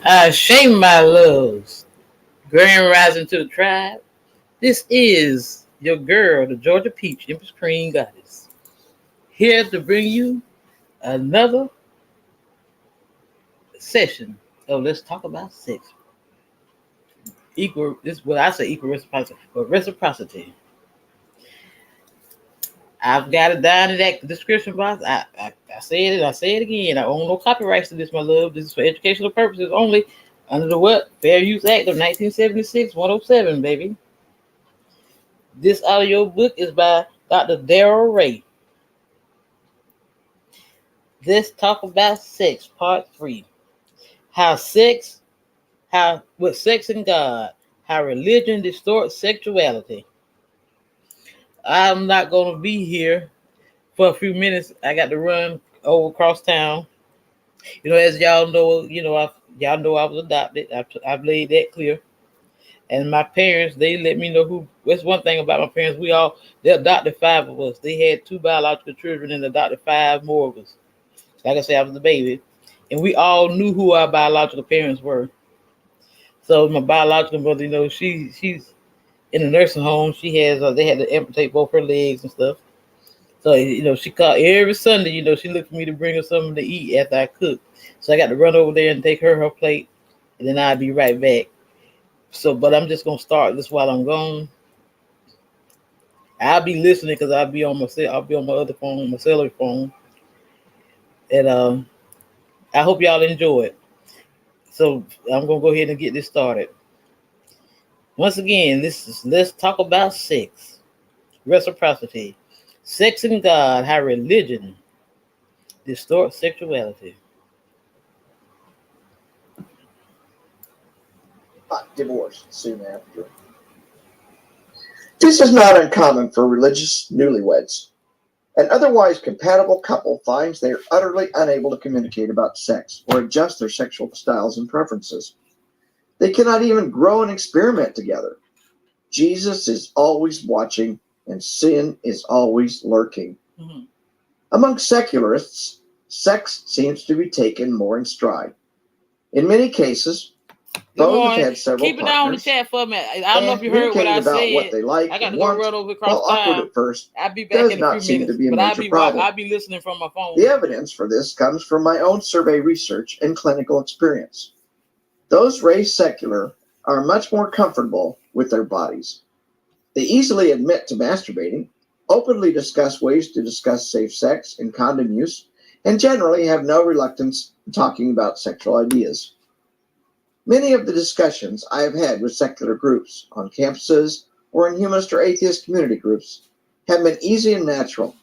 I shame my loves. Grand rising to the tribe. This is your girl, the Georgia Peach, Empress Queen Goddess, here to bring you another session of Let's Talk About Sex. Equal, this what I say equal reciprocity, but reciprocity. I've got it down in that description box. I said it, I say it again. I own no copyrights to this, my love. This is for educational purposes only under the what? Fair Use Act of 1976, 107, baby. This audio book is by Dr. Darrell Ray. Let's talk about sex, part 3. How sex, how with sex and God, how religion distorts sexuality. I'm not gonna be here for a few minutes. I got to run over across town. As y'all know, y'all know I was adopted. I've laid that clear. And my parents, they let me know who. That's one thing about my parents. They adopted 5 of us. They had 2 biological children and adopted 5 more of us. Like I said, I was the baby, and we all knew who our biological parents were. So my biological mother, she's in a nursing home. She has they had to amputate both her legs and stuff. So she called every Sunday. She looked for me to bring her something to eat after I cook. So I got to run over there and take her plate, and then I'll be right back. So, but I'm just gonna start this while I'm gone. I'll be listening because I'll be on my other phone, my cellular phone, and I hope y'all enjoy it. So I'm gonna go ahead and get this started. Once again, this is Let's Talk About Sex, Reciprocity, Sex and God, how religion distorts sexuality. Divorced soon after. This is not uncommon for religious newlyweds. An otherwise compatible couple finds they are utterly unable to communicate about sex or adjust their sexual styles and preferences. They cannot even grow and experiment together. Jesus is always watching, and sin is always lurking. Mm-hmm. Among secularists, sex seems to be taken more in stride. In many cases, both have had several Keep it down on the chat for me. I don't know if you heard what I about said. what they like I got and to go want, run over while across awkward town. at first, I'll be back does in a not few seem minutes, to be a but major problem. I'll be listening from my phone. The evidence for this comes from my own survey research and clinical experience. Those raised secular are much more comfortable with their bodies. They easily admit to masturbating, openly discuss ways to discuss safe sex and condom use, and generally have no reluctance in talking about sexual ideas. Many of the discussions I have had with secular groups on campuses or in humanist or atheist community groups have been easy and natural.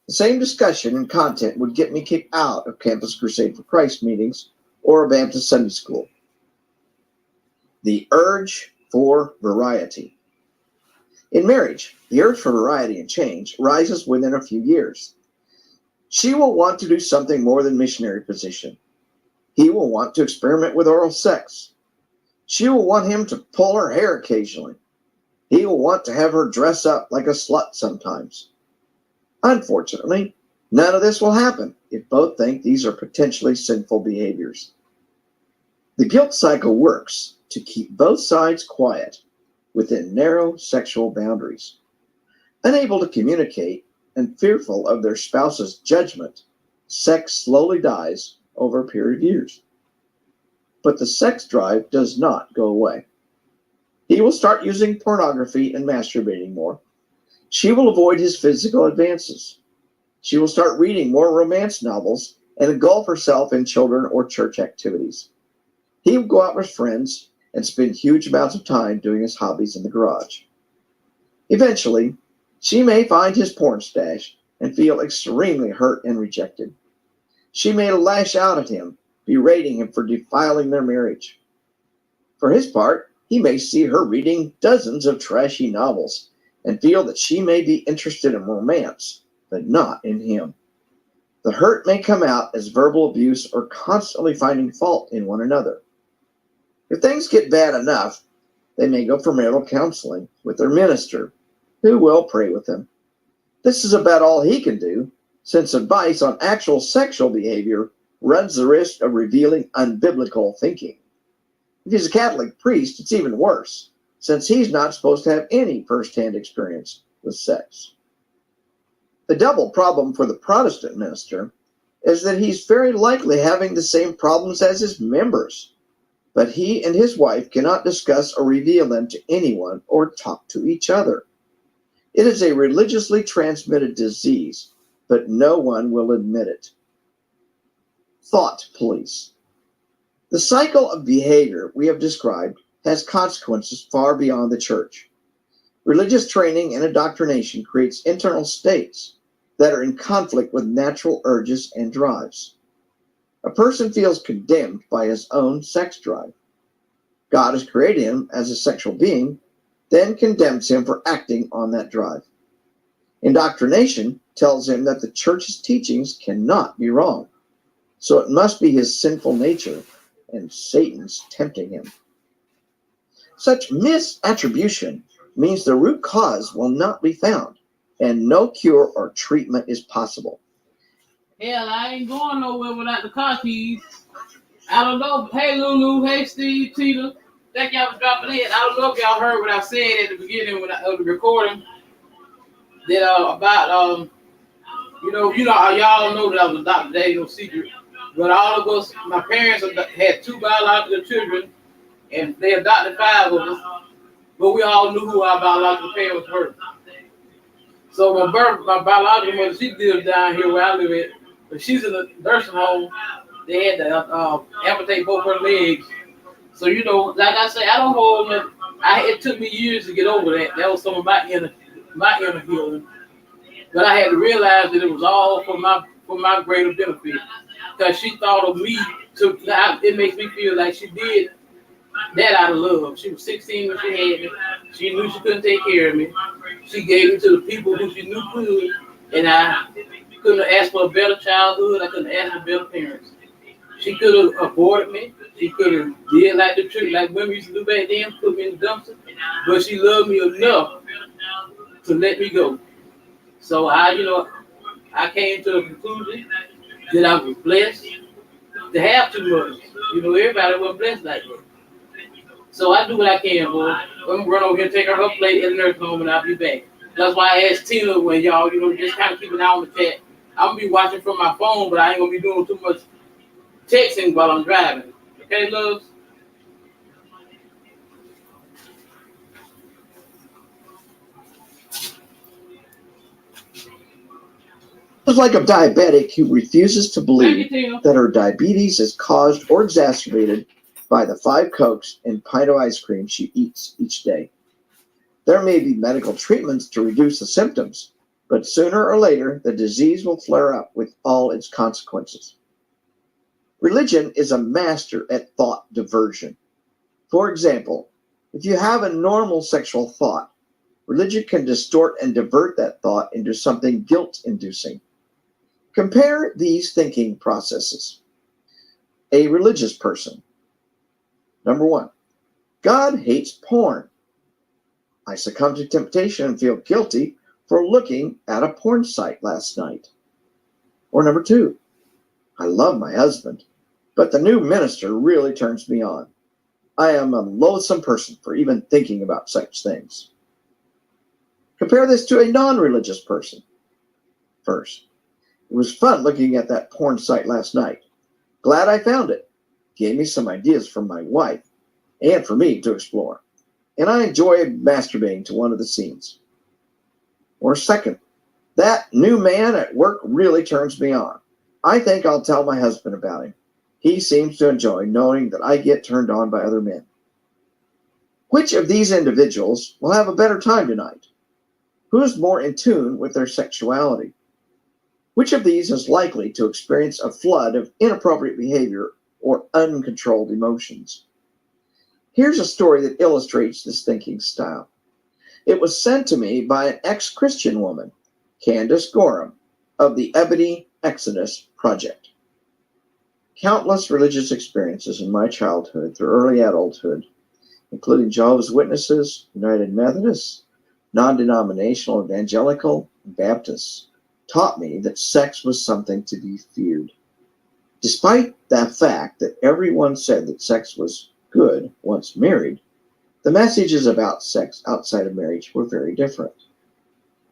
The same discussion and content would get me kicked out of Campus Crusade for Christ meetings or a Baptist Sunday school. The urge for variety. In marriage, the urge for variety and change rises within a few years. She will want to do something more than missionary position. He will want to experiment with oral sex. She will want him to pull her hair occasionally. He will want to have her dress up like a slut sometimes. Unfortunately, none of this will happen if both think these are potentially sinful behaviors. The guilt cycle works to keep both sides quiet within narrow sexual boundaries. Unable to communicate and fearful of their spouse's judgment, sex slowly dies over a period of years. But the sex drive does not go away. He will start using pornography and masturbating more. She will avoid his physical advances. She will start reading more romance novels and engulf herself in children or church activities. He will go out with friends and spend huge amounts of time doing his hobbies in the garage. Eventually, she may find his porn stash and feel extremely hurt and rejected. She may lash out at him, berating him for defiling their marriage. For his part, he may see her reading dozens of trashy novels and feel that she may be interested in romance, but not in him. The hurt may come out as verbal abuse or constantly finding fault in one another. If things get bad enough, they may go for marital counseling with their minister, who will pray with them. This is about all he can do, since advice on actual sexual behavior runs the risk of revealing unbiblical thinking. If he's a Catholic priest, it's even worse, since he's not supposed to have any first-hand experience with sex. The double problem for the Protestant minister is that he's very likely having the same problems as his members, but he and his wife cannot discuss or reveal them to anyone or talk to each other. It is a religiously transmitted disease, but no one will admit it. Thought police. The cycle of behavior we have described has consequences far beyond the church. Religious training and indoctrination creates internal states that are in conflict with natural urges and drives. A person feels condemned by his own sex drive. God has created him as a sexual being, then condemns him for acting on that drive. Indoctrination tells him that the church's teachings cannot be wrong, so it must be his sinful nature and Satan's tempting him. Such misattribution means the root cause will not be found, and no cure or treatment is possible. Hell, I ain't going nowhere without the car keys. I don't know. Hey, Lulu. Hey, Steve, Tita. Thank y'all for dropping in. I don't know if y'all heard what I said at the beginning of the recording that about y'all know that I was adopted. That ain't no secret. But all of us, my parents had 2 biological children, and they adopted 5 of us. But we all knew who our biological parents were. So my biological mother, she lives down here where I live at, but she's in a nursing home. They had to amputate both her legs. So like I say, I don't hold them. It took me years to get over that. That was some of my inner healing. But I had to realize that it was all for my greater benefit, because she thought of me. It makes me feel like she did that out of love. She was 16 when she had me. She knew she couldn't take care of me. She gave it to the people who she knew could, and I couldn't have asked for a better childhood. I couldn't have asked for better parents. She could have aborted me. She could have did like the trick, like women used to do back then, put me in the dumpster. But she loved me enough to let me go. So I came to the conclusion that I was blessed to have 2 mothers. Everybody was blessed like that. So I do what I can, boy. I'm going to run over here and take her plate at the nursing home, and I'll be back. That's why I asked Tina when y'all, just kind of keep an eye on the chat. I'm going to be watching from my phone, but I ain't going to be doing too much texting while I'm driving. Okay, loves? It's like a diabetic who refuses to believe that her diabetes is caused or exacerbated by the 5 Cokes and pint of ice cream she eats each day. There may be medical treatments to reduce the symptoms, but sooner or later the disease will flare up with all its consequences. Religion is a master at thought diversion. For example, if you have a normal sexual thought, religion can distort and divert that thought into something guilt-inducing. Compare these thinking processes. A religious person. Number 1, God hates porn. I succumbed to temptation and feel guilty for looking at a porn site last night. Or number 2, I love my husband, but the new minister really turns me on. I am a loathsome person for even thinking about such things. Compare this to a non-religious person. First, it was fun looking at that porn site last night. Glad I found it. Gave me some ideas for my wife and for me to explore. And I enjoyed masturbating to one of the scenes. Or second, that new man at work really turns me on. I think I'll tell my husband about him. He seems to enjoy knowing that I get turned on by other men. Which of these individuals will have a better time tonight? Who is more in tune with their sexuality? Which of these is likely to experience a flood of inappropriate behavior or uncontrolled emotions? Here's a story that illustrates this thinking style. It was sent to me by an ex-Christian woman, Candace Gorham, of the Ebony Exodus Project. Countless religious experiences in my childhood through early adulthood, including Jehovah's Witnesses, United Methodists, non-denominational evangelical, and Baptists, taught me that sex was something to be feared. Despite the fact that everyone said that sex was good once married, the messages about sex outside of marriage were very different.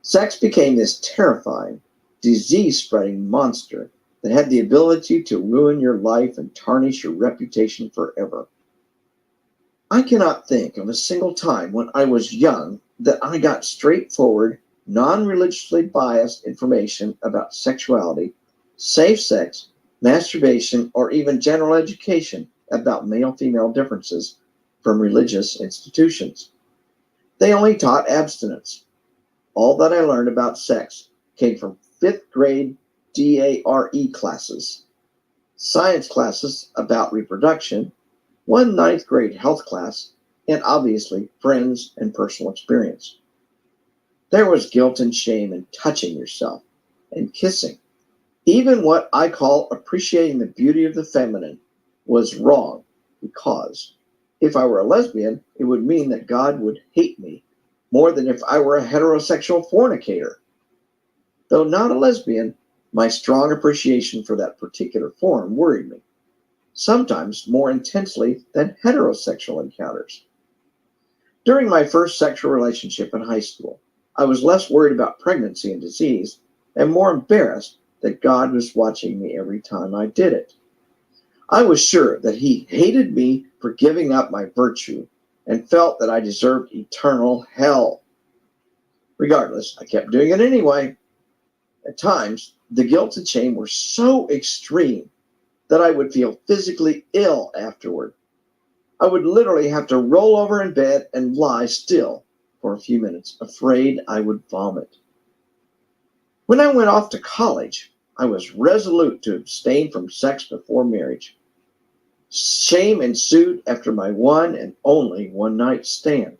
Sex became this terrifying, disease spreading monster that had the ability to ruin your life and tarnish your reputation forever. I cannot think of a single time when I was young that I got straightforward, non religiously biased information about sexuality, safe sex, masturbation, or even general education about male female differences from religious institutions. They only taught abstinence. All that I learned about sex came from fifth grade DARE classes, science classes about reproduction, one ninth grade health class, and obviously friends and personal experience. There was guilt and shame in touching yourself and kissing. Even what I call appreciating the beauty of the feminine was wrong because if I were a lesbian, it would mean that God would hate me more than if I were a heterosexual fornicator. Though not a lesbian, my strong appreciation for that particular form worried me, sometimes more intensely than heterosexual encounters. During my first sexual relationship in high school, I was less worried about pregnancy and disease and more embarrassed that God was watching me every time I did it. I was sure that He hated me for giving up my virtue and felt that I deserved eternal hell. Regardless, I kept doing it anyway. At times, the guilt and shame were so extreme that I would feel physically ill afterward. I would literally have to roll over in bed and lie still for a few minutes, afraid I would vomit. When I went off to college, I was resolute to abstain from sex before marriage. Shame ensued after my one and only one night stand.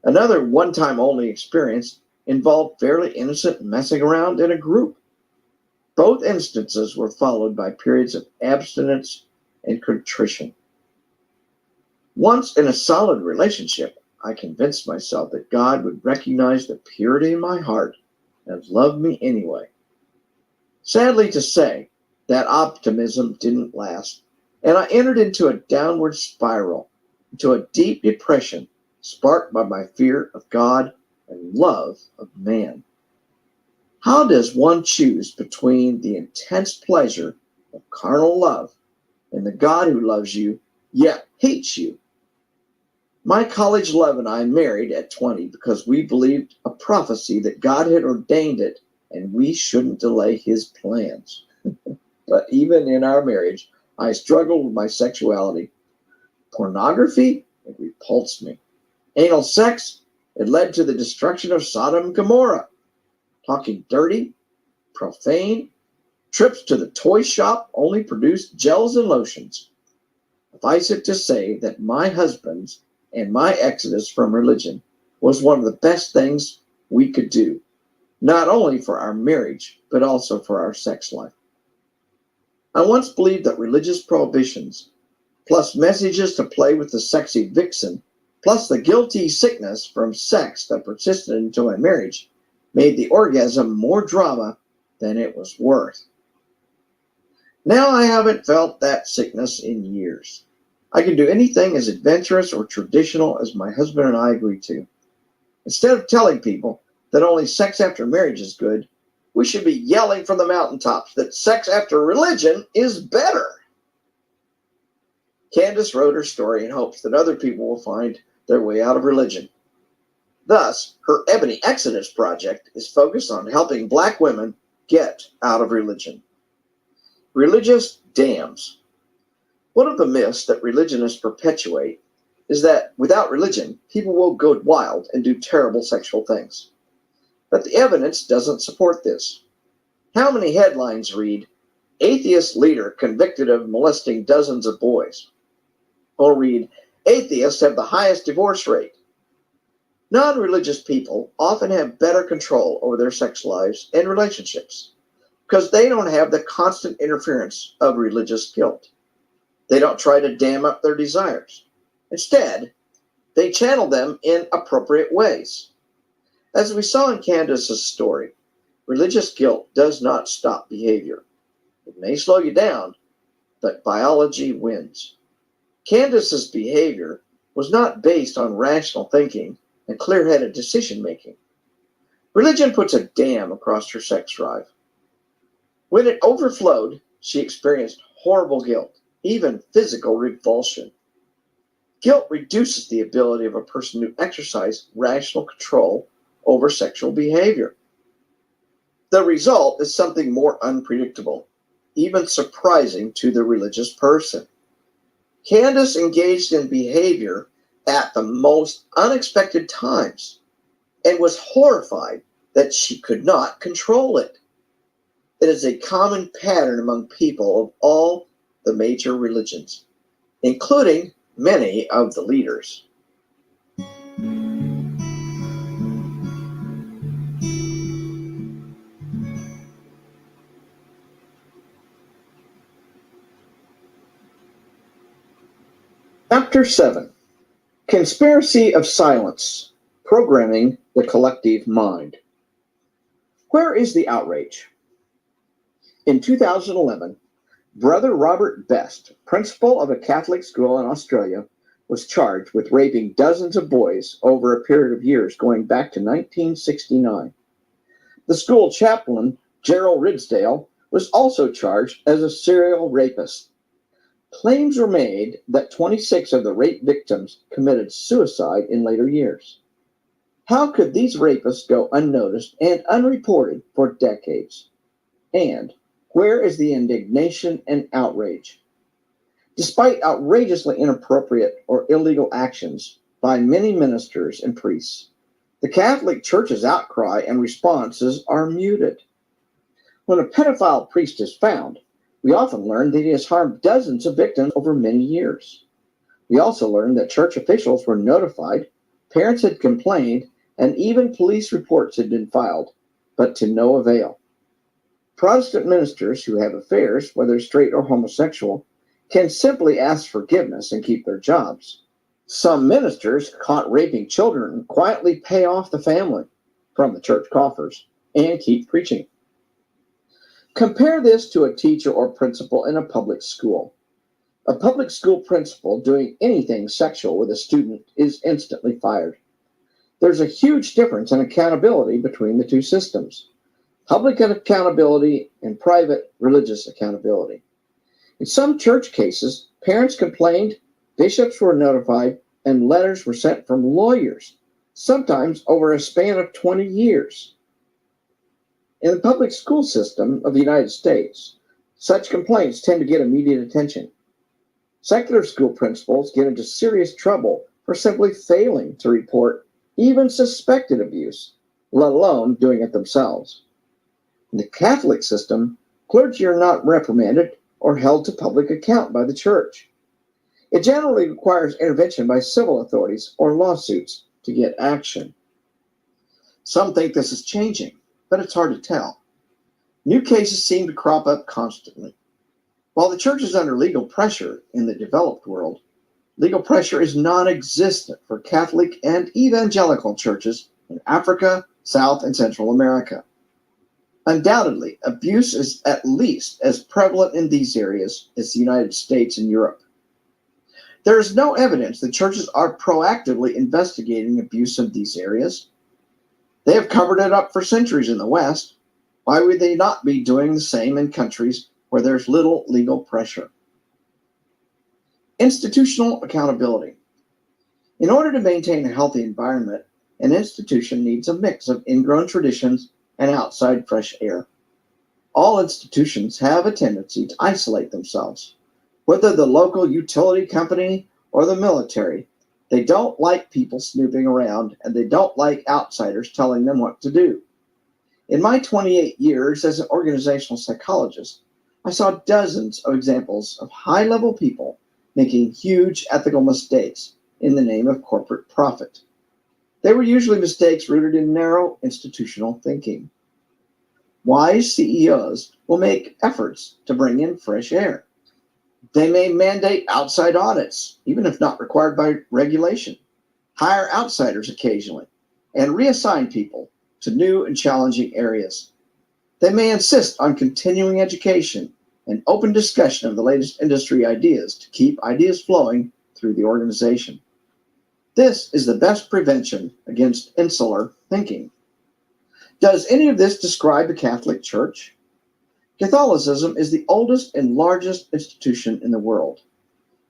Another one time only experience involved fairly innocent messing around in a group. Both instances were followed by periods of abstinence and contrition. Once in a solid relationship, I convinced myself that God would recognize the purity in my heart and love me anyway. Sadly to say, that optimism didn't last, and I entered into a downward spiral, into a deep depression sparked by my fear of God and love of man. How does one choose between the intense pleasure of carnal love and the God who loves you yet hates you? My college love and I married at 20 because we believed a prophecy that God had ordained it and we shouldn't delay His plans. But even in our marriage, I struggled with my sexuality. Pornography, it repulsed me. Anal sex, it led to the destruction of Sodom and Gomorrah. Talking dirty, profane, trips to the toy shop only produced gels and lotions. Suffice it to say that my husband's and my exodus from religion was one of the best things we could do, not only for our marriage, but also for our sex life. I once believed that religious prohibitions, plus messages to play with the sexy vixen, plus the guilty sickness from sex that persisted into my marriage, made the orgasm more drama than it was worth. Now I haven't felt that sickness in years. I can do anything as adventurous or traditional as my husband and I agree to. Instead of telling people that only sex after marriage is good, we should be yelling from the mountaintops that sex after religion is better. Candace wrote her story in hopes that other people will find their way out of religion. Thus, her Ebony Exodus project is focused on helping Black women get out of religion. Religious dams. One of the myths that religionists perpetuate is that without religion, people will go wild and do terrible sexual things. But the evidence doesn't support this. How many headlines read, "Atheist leader convicted of molesting dozens of boys"? Or read, "Atheists have the highest divorce rate"? Non-religious people often have better control over their sex lives and relationships because they don't have the constant interference of religious guilt. They don't try to dam up their desires. Instead, they channel them in appropriate ways. As we saw in Candace's story, religious guilt does not stop behavior. It may slow you down, but biology wins. Candace's behavior was not based on rational thinking and clear-headed decision-making. Religion puts a dam across her sex drive. When it overflowed, she experienced horrible guilt, even physical revulsion. Guilt reduces the ability of a person to exercise rational control over sexual behavior. The result is something more unpredictable, even surprising to the religious person. Candace engaged in behavior at the most unexpected times and was horrified that she could not control it. It is a common pattern among people of all the major religions, including many of the leaders. Chapter 7: Conspiracy of Silence: Programming the Collective Mind. Where is the outrage? In 2011, Brother Robert Best, principal of a Catholic school in Australia, was charged with raping dozens of boys over a period of years going back to 1969. The school chaplain, Gerald Ridsdale, was also charged as a serial rapist. Claims were made that 26 of the rape victims committed suicide in later years. How could these rapists go unnoticed and unreported for decades? And where is the indignation and outrage? Despite outrageously inappropriate or illegal actions by many ministers and priests, the Catholic Church's outcry and responses are muted. When a pedophile priest is found, we often learn that he has harmed dozens of victims over many years. We also learn that church officials were notified, parents had complained, and even police reports had been filed, but to no avail. Protestant ministers who have affairs, whether straight or homosexual, can simply ask forgiveness and keep their jobs. Some ministers caught raping children quietly pay off the family from the church coffers and keep preaching. Compare this to a teacher or principal in a public school. A public school principal doing anything sexual with a student is instantly fired. There's a huge difference in accountability between the two systems: public accountability and private religious accountability. In some church cases, parents complained, bishops were notified, and letters were sent from lawyers, sometimes over a span of 20 years. In the public school system of the United States, such complaints tend to get immediate attention. Secular school principals get into serious trouble for simply failing to report even suspected abuse, let alone doing it themselves. In the Catholic system, clergy are not reprimanded or held to public account by the church. It generally requires intervention by civil authorities or lawsuits to get action. Some think this is changing, but it's hard to tell. New cases seem to crop up constantly. While the church is under legal pressure in the developed world, legal pressure is non-existent for Catholic and evangelical churches in Africa, South and Central America. Undoubtedly, abuse is at least as prevalent in these areas as the United States and Europe. There is no evidence that churches are proactively investigating abuse in these areas. They have covered it up for centuries in the West. Why would they not be doing the same in countries where there's little legal pressure? Institutional accountability. In order to maintain a healthy environment, an institution needs a mix of ingrown traditions and outside fresh air. All institutions have a tendency to isolate themselves. Whether the local utility company or the military, they don't like people snooping around, and they don't like outsiders telling them what to do. In my 28 years as an organizational psychologist, I saw dozens of examples of high-level people making huge ethical mistakes in the name of corporate profit. They were usually mistakes rooted in narrow institutional thinking. Wise CEOs will make efforts to bring in fresh air. They may mandate outside audits, even if not required by regulation, hire outsiders occasionally, and reassign people to new and challenging areas. They may insist on continuing education and open discussion of the latest industry ideas to keep ideas flowing through the organization. This is the best prevention against insular thinking. Does any of this describe the Catholic Church? Catholicism is the oldest and largest institution in the world.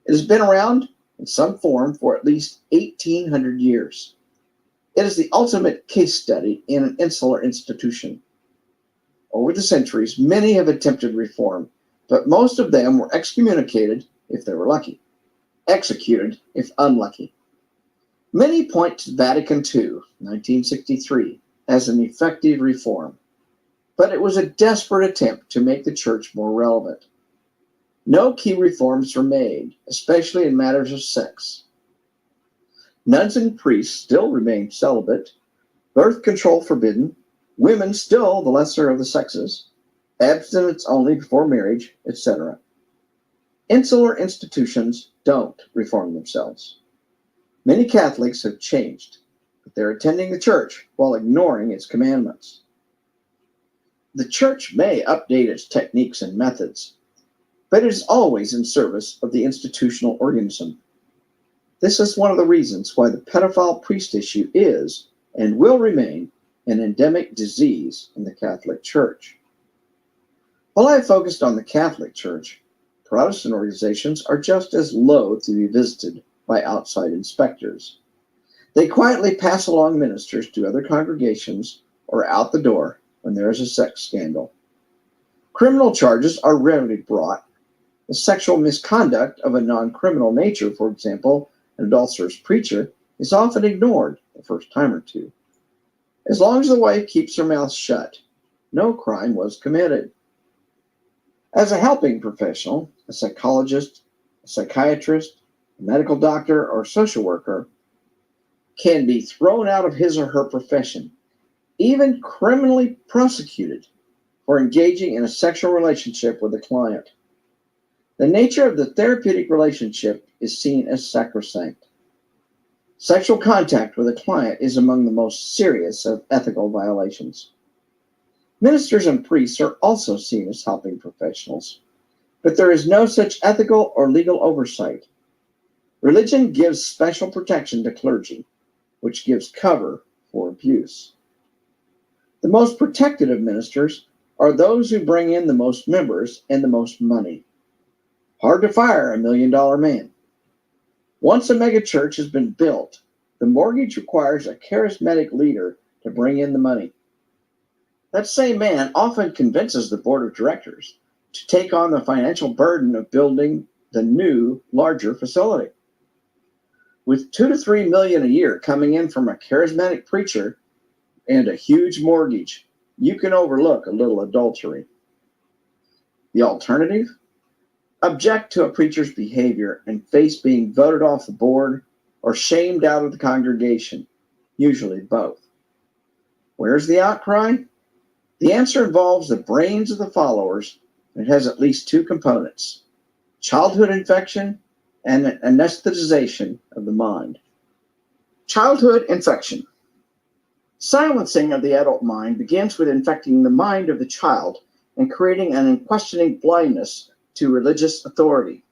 It has been around in some form for at least 1,800 years. It is the ultimate case study in an insular institution. Over the centuries, many have attempted reform, but most of them were excommunicated if they were lucky, executed if unlucky. Many point to Vatican II, 1963, as an effective reform, but it was a desperate attempt to make the church more relevant. No key reforms were made, especially in matters of sex. Nuns and priests still remained celibate, birth control forbidden, women still the lesser of the sexes, abstinence only before marriage, etc. Insular institutions don't reform themselves. Many Catholics have changed, but they're attending the church while ignoring its commandments. The church may update its techniques and methods, but it is always in service of the institutional organism. This is one of the reasons why the pedophile priest issue is and will remain an endemic disease in the Catholic Church. While I have focused on the Catholic Church, Protestant organizations are just as loath to be visited by outside inspectors. They quietly pass along ministers to other congregations or out the door when there is a sex scandal. Criminal charges are rarely brought. The sexual misconduct of a non-criminal nature, for example, an adulterous preacher, is often ignored the first time or two. As long as the wife keeps her mouth shut, no crime was committed. As a helping professional, a psychologist, a psychiatrist, a medical doctor, or social worker can be thrown out of his or her profession, even criminally prosecuted, for engaging in a sexual relationship with a client. The nature of the therapeutic relationship is seen as sacrosanct. Sexual contact with a client is among the most serious of ethical violations. Ministers and priests are also seen as helping professionals, but there is no such ethical or legal oversight. Religion gives special protection to clergy, which gives cover for abuse. The most protected of ministers are those who bring in the most members and the most money. Hard to fire $1 million man. Once a megachurch has been built, the mortgage requires a charismatic leader to bring in the money. That same man often convinces the board of directors to take on the financial burden of building the new, larger facility. With $2 to $3 million a year coming in from a charismatic preacher and a huge mortgage, you can overlook a little adultery. The alternative? Object to a preacher's behavior and face being voted off the board or shamed out of the congregation, usually both. Where's the outcry? The answer involves the brains of the followers, and it has at least two components: childhood infection and an anesthetization of the mind. Childhood infection. Silencing of the adult mind begins with infecting the mind of the child and creating an unquestioning blindness to religious authority.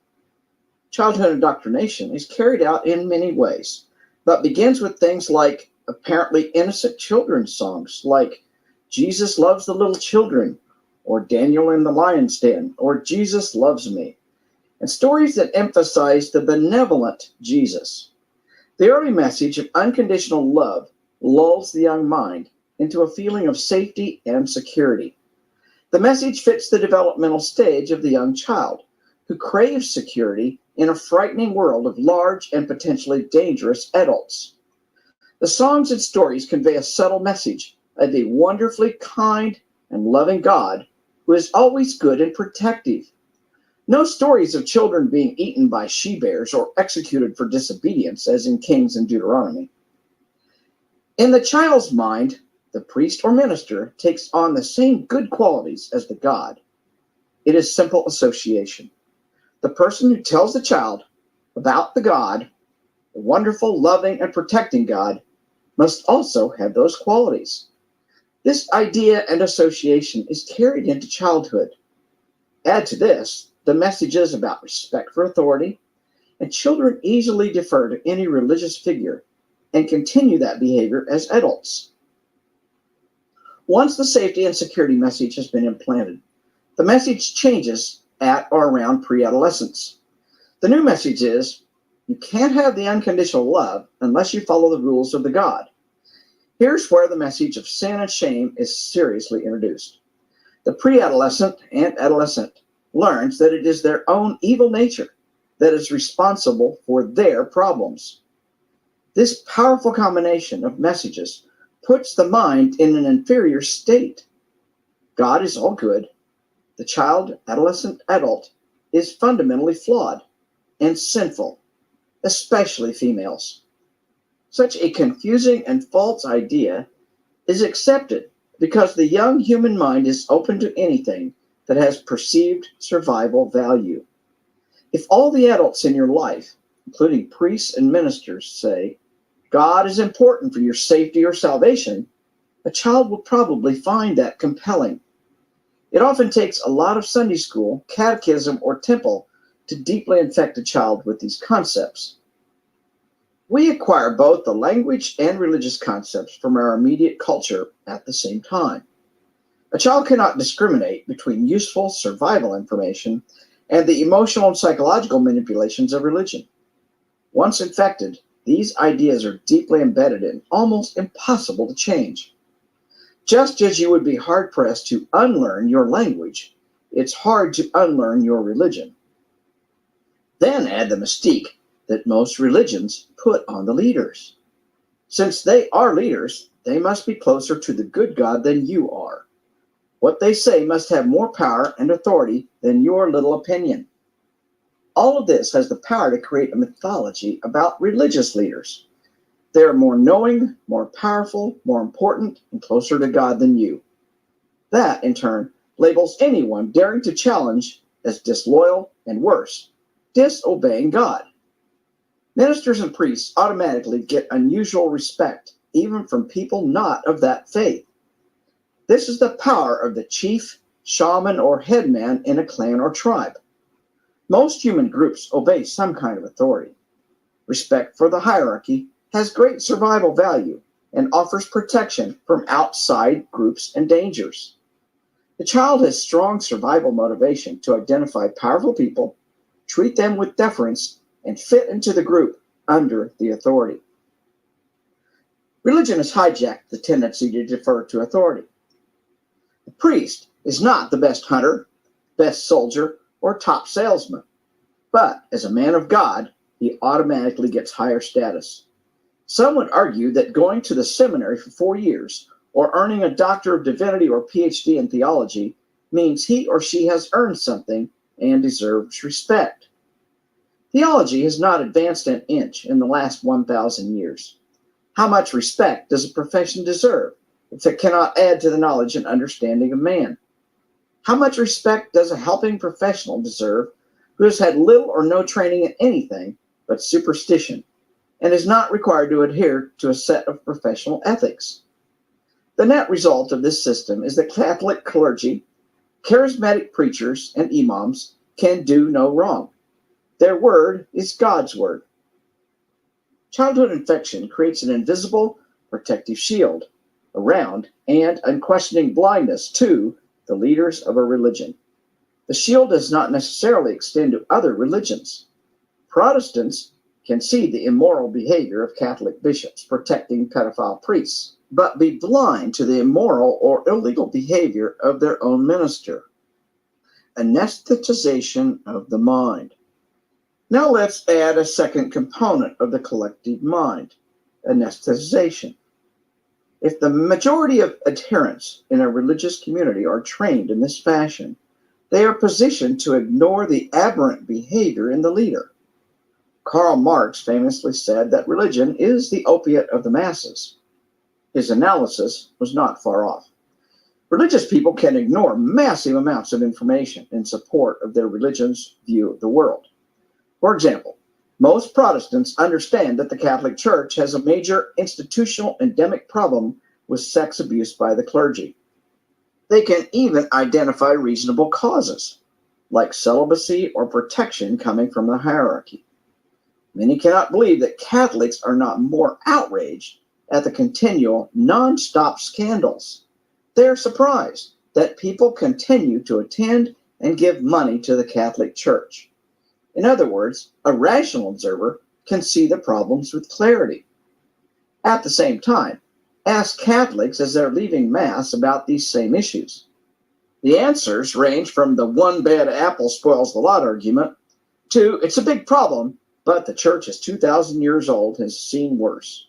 Childhood indoctrination is carried out in many ways, but begins with things like apparently innocent children's songs like Jesus Loves the Little Children, or Daniel in the Lion's Den, or Jesus Loves Me, and stories that emphasize the benevolent Jesus. The early message of unconditional love lulls the young mind into a feeling of safety and security. The message fits the developmental stage of the young child, who craves security in a frightening world of large and potentially dangerous adults. The songs and stories convey a subtle message of a wonderfully kind and loving God who is always good and protective. No stories of children being eaten by she-bears or executed for disobedience, as in Kings and Deuteronomy. In the child's mind, the priest or minister takes on the same good qualities as the God. It is simple association. The person who tells the child about the God, the wonderful, loving, and protecting God, must also have those qualities. This idea and association is carried into childhood. Add to this the messages about respect for authority, and children easily defer to any religious figure and continue that behavior as adults. Once the safety and security message has been implanted, the message changes at or around pre-adolescence. The new message is, you can't have the unconditional love unless you follow the rules of the God. Here's where the message of sin and shame is seriously introduced. The pre-adolescent and adolescent learns that it is their own evil nature that is responsible for their problems. This powerful combination of messages puts the mind in an inferior state. God is all good. The child, adolescent, adult is fundamentally flawed and sinful, especially females. Such a confusing and false idea is accepted because the young human mind is open to anything that has perceived survival value. If all the adults in your life, including priests and ministers, say, God is important for your safety or salvation, a child will probably find that compelling. It often takes a lot of Sunday school, catechism, or temple to deeply infect a child with these concepts. We acquire both the language and religious concepts from our immediate culture at the same time. A child cannot discriminate between useful survival information and the emotional and psychological manipulations of religion. Once infected, these ideas are deeply embedded and almost impossible to change. Just as you would be hard-pressed to unlearn your language, it's hard to unlearn your religion. Then add the mystique that most religions put on the leaders. Since they are leaders, they must be closer to the good God than you are. What they say must have more power and authority than your little opinion. All of this has the power to create a mythology about religious leaders. They are more knowing, more powerful, more important, and closer to God than you. That, in turn, labels anyone daring to challenge as disloyal and worse, disobeying God. Ministers and priests automatically get unusual respect, even from people not of that faith. This is the power of the chief, shaman, or headman in a clan or tribe. Most human groups obey some kind of authority. Respect for the hierarchy has great survival value and offers protection from outside groups and dangers. The child has strong survival motivation to identify powerful people, treat them with deference, and fit into the group under the authority. Religion has hijacked the tendency to defer to authority. The priest is not the best hunter, best soldier, or top salesman, but as a man of God, he automatically gets higher status. Some would argue that going to the seminary for 4 years or earning a Doctor of Divinity or PhD in theology means he or she has earned something and deserves respect. Theology has not advanced an inch in the last 1,000 years. How much respect does a profession deserve if it cannot add to the knowledge and understanding of man? How much respect does a helping professional deserve who has had little or no training in anything but superstition and is not required to adhere to a set of professional ethics? The net result of this system is that Catholic clergy, charismatic preachers, and imams can do no wrong. Their word is God's word. Childhood infection creates an invisible protective shield around and unquestioning blindness to the leaders of a religion. The shield does not necessarily extend to other religions. Protestants can see the immoral behavior of Catholic bishops protecting pedophile priests, but be blind to the immoral or illegal behavior of their own minister. Anesthetization of the mind. Now let's add a second component of the collective mind, anesthetization. If the majority of adherents in a religious community are trained in this fashion, they are positioned to ignore the aberrant behavior in the leader. Karl Marx famously said that religion is the opiate of the masses. His analysis was not far off. Religious people can ignore massive amounts of information in support of their religion's view of the world. For example, most Protestants understand that the Catholic Church has a major institutional endemic problem with sex abuse by the clergy. They can even identify reasonable causes. like celibacy or protection coming from the hierarchy. Many cannot believe that Catholics are not more outraged at the continual, non-stop scandals. They are surprised that people continue to attend and give money to the Catholic Church. In other words, a rational observer can see the problems with clarity. At the same time, ask Catholics as they're leaving Mass about these same issues. The answers range from the one bad apple spoils the lot argument to it's a big problem, but the church is 2,000 years old and has seen worse,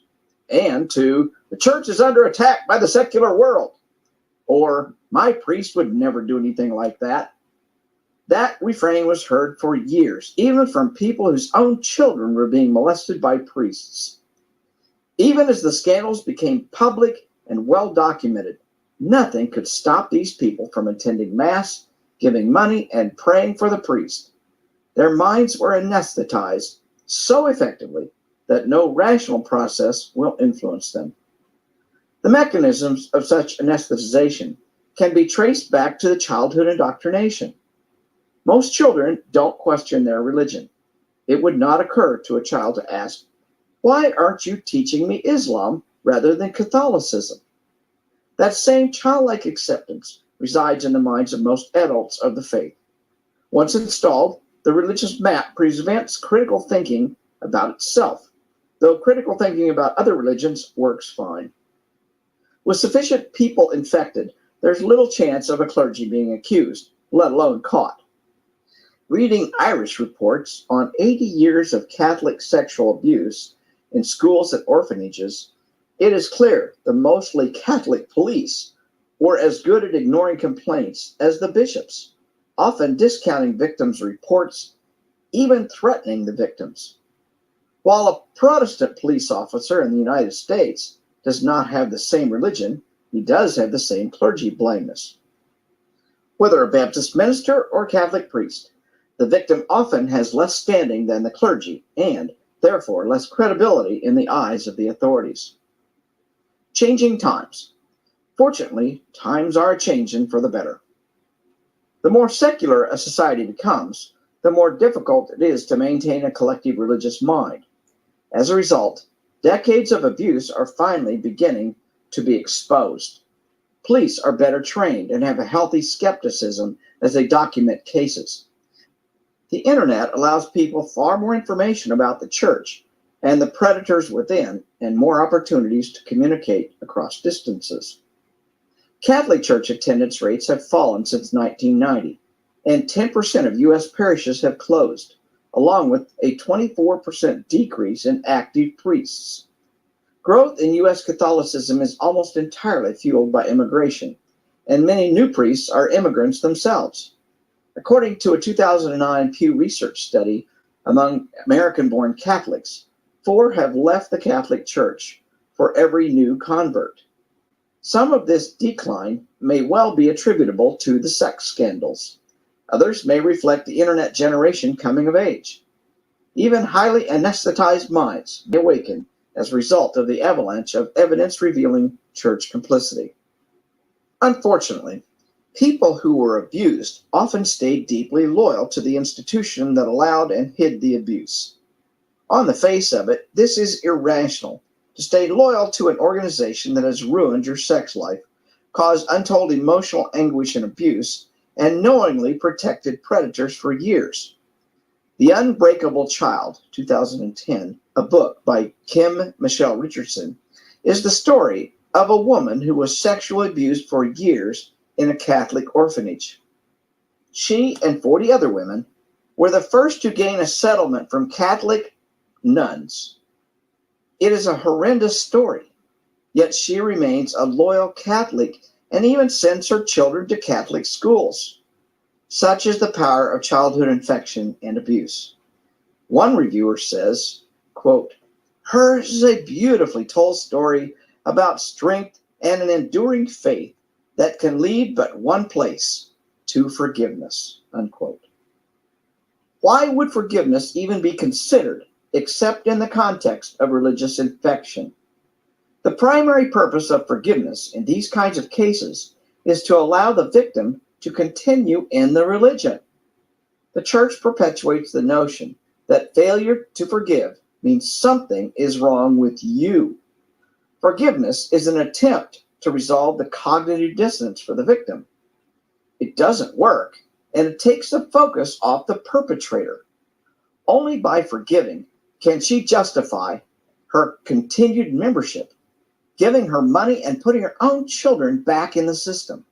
and to the church is under attack by the secular world, or my priest would never do anything like that. That refrain was heard for years, even from people whose own children were being molested by priests. Even as the scandals became public and well documented, nothing could stop these people from attending Mass, giving money, and praying for the priest. Their minds were anesthetized so effectively that no rational process will influence them. The mechanisms of such anesthetization can be traced back to the childhood indoctrination. Most children don't question their religion. It would not occur to a child to ask, "Why aren't you teaching me Islam rather than Catholicism?" That same childlike acceptance resides in the minds of most adults of the faith. Once installed, the religious map prevents critical thinking about itself, though critical thinking about other religions works fine. With sufficient people infected, there's little chance of a clergy being accused, let alone caught. Reading Irish reports on 80 years of Catholic sexual abuse in schools and orphanages, it is clear the mostly Catholic police were as good at ignoring complaints as the bishops, often discounting victims' reports, even threatening the victims. While a Protestant police officer in the United States does not have the same religion, he does have the same clergy blindness. Whether a Baptist minister or Catholic priest, the victim often has less standing than the clergy and, therefore, less credibility in the eyes of the authorities. Changing times. Fortunately, times are changing for the better. The more secular a society becomes, the more difficult it is to maintain a collective religious mind. As a result, decades of abuse are finally beginning to be exposed. Police are better trained and have a healthy skepticism as they document cases. The internet allows people far more information about the church and the predators within, and more opportunities to communicate across distances. Catholic Church attendance rates have fallen since 1990, and 10% of U.S. parishes have closed, along with a 24% decrease in active priests. Growth in U.S. Catholicism is almost entirely fueled by immigration, and many new priests are immigrants themselves. According to a 2009 Pew Research study among American-born Catholics, 4 have left the Catholic Church for every new convert. Some of this decline may well be attributable to the sex scandals. Others may reflect the internet generation coming of age. Even highly anesthetized minds may awaken as a result of the avalanche of evidence revealing church complicity. Unfortunately, people who were abused often stayed deeply loyal to the institution that allowed and hid the abuse. On the face of it, this is irrational, to stay loyal to an organization that has ruined your sex life, caused untold emotional anguish and abuse, and knowingly protected predators for years. The Unbreakable Child, 2010, a book by Kim Michelle Richardson, is the story of a woman who was sexually abused for years in a Catholic orphanage. She and 40 other women were the first to gain a settlement from Catholic nuns. It is a horrendous story, yet she remains a loyal Catholic and even sends her children to Catholic schools. Such is the power of childhood infection and abuse. One reviewer says, quote, "Hers is a beautifully told story about strength and an enduring faith that can lead but one place, to forgiveness," unquote. Why would forgiveness even be considered except in the context of religious infection? The primary purpose of forgiveness in these kinds of cases is to allow the victim to continue in the religion. The church perpetuates the notion that failure to forgive means something is wrong with you. Forgiveness is an attempt to resolve the cognitive dissonance for the victim. It doesn't work, and it takes the focus off the perpetrator. Only by forgiving can she justify her continued membership, giving her money and putting her own children back in the system.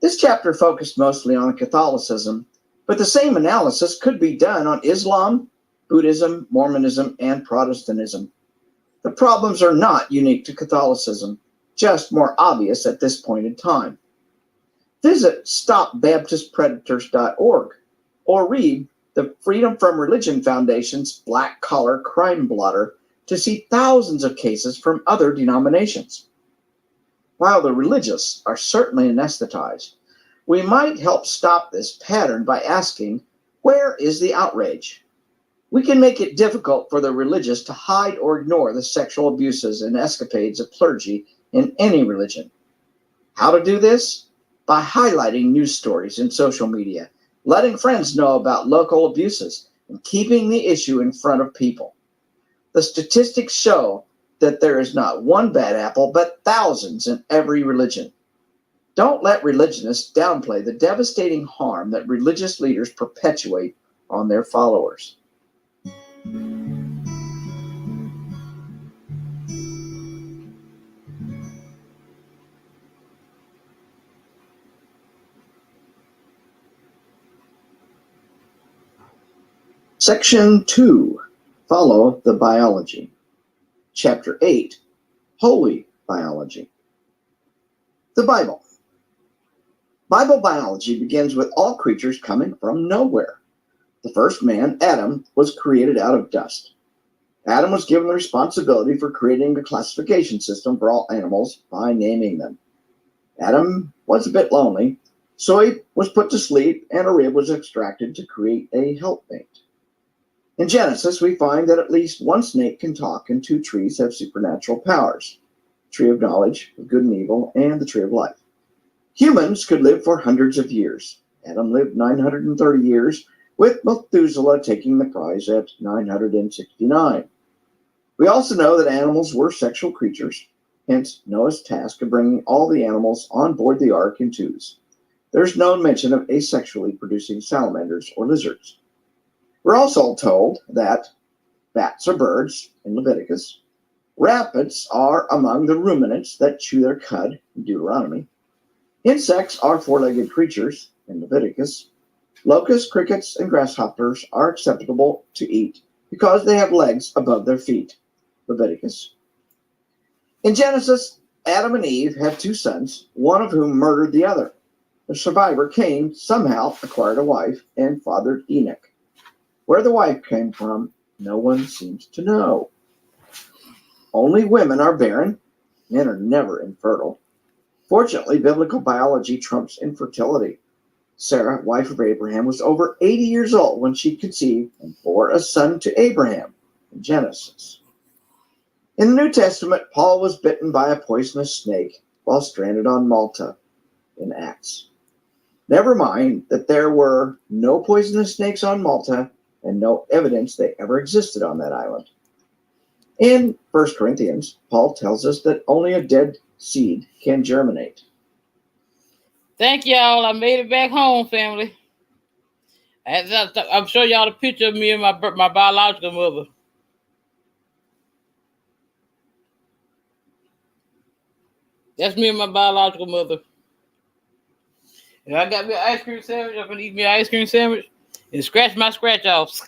This chapter focused mostly on Catholicism, but the same analysis could be done on Islam, Buddhism, Mormonism, and Protestantism. The problems are not unique to Catholicism, just more obvious at this point in time. Visit StopBaptistPredators.org or read the Freedom from Religion Foundation's Black Collar Crime Blotter to see thousands of cases from other denominations. While the religious are certainly anesthetized, we might help stop this pattern by asking, where is the outrage? We can make it difficult for the religious to hide or ignore the sexual abuses and escapades of clergy in any religion. How to do this? By highlighting news stories in social media, letting friends know about local abuses, and keeping the issue in front of people. The statistics show that there is not one bad apple, but thousands in every religion. Don't let religionists downplay the devastating harm that religious leaders perpetuate on their followers. Section 2, Follow the Biology. Chapter 8, Holy Biology. The Bible. Bible biology begins with all creatures coming from nowhere. The first man, Adam, was created out of dust. Adam was given the responsibility for creating a classification system for all animals by naming them. Adam was a bit lonely, so he was put to sleep and a rib was extracted to create a helpmate. In Genesis, we find that at least one snake can talk and two trees have supernatural powers: the tree of knowledge of good and evil and the tree of life. Humans could live for hundreds of years. Adam lived 930 years, with Methuselah taking the prize at 969. We also know that animals were sexual creatures, hence Noah's task of bringing all the animals on board the ark in twos. There's no mention of asexually producing salamanders or lizards. We're also told that bats are birds in Leviticus. Rabbits are among the ruminants that chew their cud in Deuteronomy. Insects are four-legged creatures in Leviticus. Locusts, crickets, and grasshoppers are acceptable to eat because they have legs above their feet. Leviticus. In Genesis, Adam and Eve have two sons, one of whom murdered the other. The survivor, Cain, somehow acquired a wife and fathered Enoch. Where the wife came from, no one seems to know. Only women are barren. Men are never infertile. Fortunately, biblical biology trumps infertility. Sarah, wife of Abraham, was over 80 years old when she conceived and bore a son to Abraham in Genesis. In the New Testament, Paul was bitten by a poisonous snake while stranded on Malta in Acts. Never mind that there were no poisonous snakes on Malta and no evidence they ever existed on that island. In 1 Corinthians, Paul tells us that only a dead seed can germinate. Thank y'all. I made it back home, family. I'm showing y'all the picture of me and my biological mother. That's me and my biological mother. And I got me an ice cream sandwich. I'm gonna eat me an ice cream sandwich and scratch my scratch offs.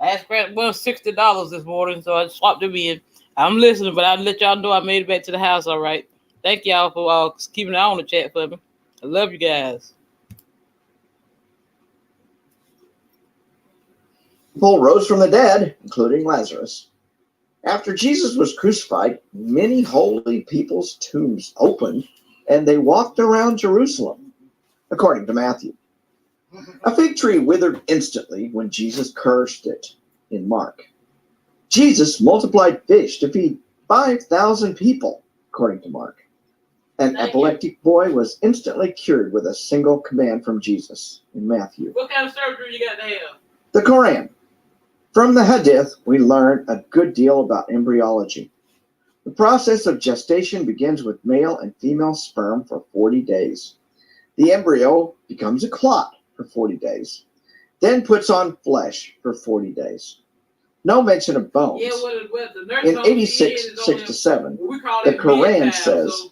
I scratched $60 this morning, so I swapped them in. I'm listening, but I'll let y'all know I made it back to the house all right. Thank y'all for keeping an eye on the chat for me. I love you guys. People rose from the dead, including Lazarus. After Jesus was crucified, many holy people's tombs opened, and they walked around Jerusalem, according to Matthew. A fig tree withered instantly when Jesus cursed it in Mark. Jesus multiplied fish to feed 5,000 people, according to Mark. An Thank epileptic boy was instantly cured with a single command from Jesus in Matthew. What kind of surgery you got to have? The Quran. From the Hadith, we learn a good deal about embryology. The process of gestation begins with male and female sperm for 40 days. The embryo becomes a clot for 40 days, then puts on flesh for 40 days. No mention of bones. Yeah, what the nurse In told me 86-67, we call the it Quran midtime, says, so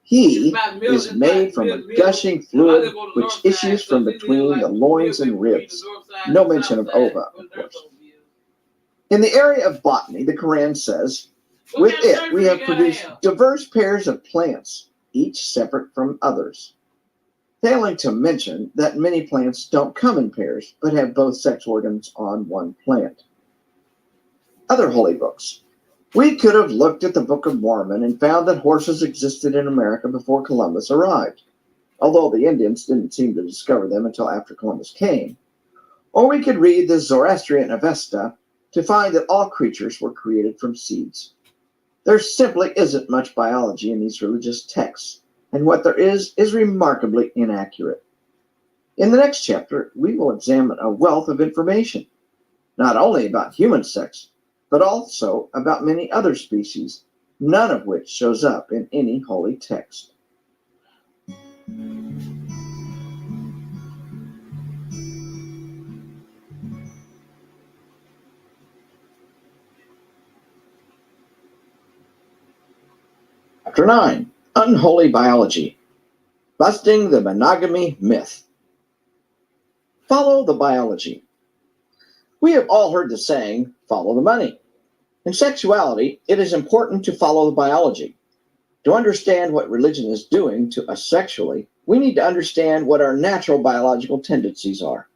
he it's is made from a gushing fluid which issues from between the loins and ribs. No mention of ova, of course. In the area of botany, the Quran says, with it we have produced diverse pairs of plants, each separate from others. Failing to mention that many plants don't come in pairs, but have both sex organs on one plant. Other holy books. We could have looked at the Book of Mormon and found that horses existed in America before Columbus arrived, although the Indians didn't seem to discover them until after Columbus came. Or we could read the Zoroastrian Avesta to find that all creatures were created from seeds. There simply isn't much biology in these religious texts, and what there is remarkably inaccurate. In the next chapter, we will examine a wealth of information, not only about human sex, but also about many other species, none of which shows up in any holy text. Chapter 9, Unholy Biology, Busting the Monogamy Myth. Follow the biology. We have all heard the saying, follow the money. In sexuality, it is important to follow the biology. To understand what religion is doing to us sexually, we need to understand what our natural biological tendencies are.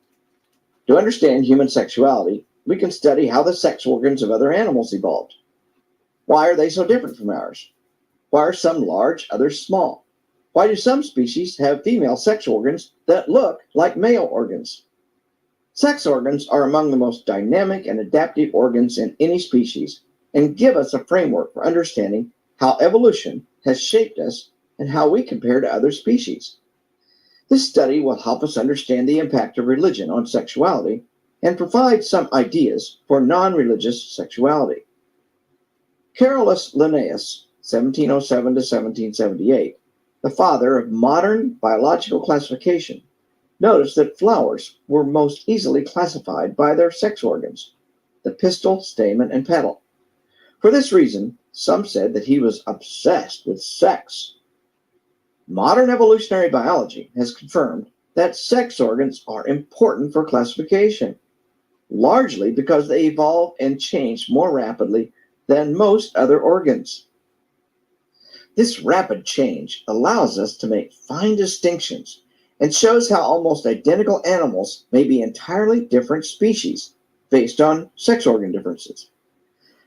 To understand human sexuality, we can study how the sex organs of other animals evolved. Why are they so different from ours? Why are some large, others small? Why do some species have female sex organs that look like male organs? Sex organs are among the most dynamic and adaptive organs in any species and give us a framework for understanding how evolution has shaped us and how we compare to other species. This study will help us understand the impact of religion on sexuality and provide some ideas for non-religious sexuality. Carolus Linnaeus, 1707 to 1778, the father of modern biological classification, noticed that flowers were most easily classified by their sex organs, the pistil, stamen, and petal. For this reason, some said that he was obsessed with sex. Modern evolutionary biology has confirmed that sex organs are important for classification, largely because they evolve and change more rapidly than most other organs. This rapid change allows us to make fine distinctions and shows how almost identical animals may be entirely different species based on sex organ differences.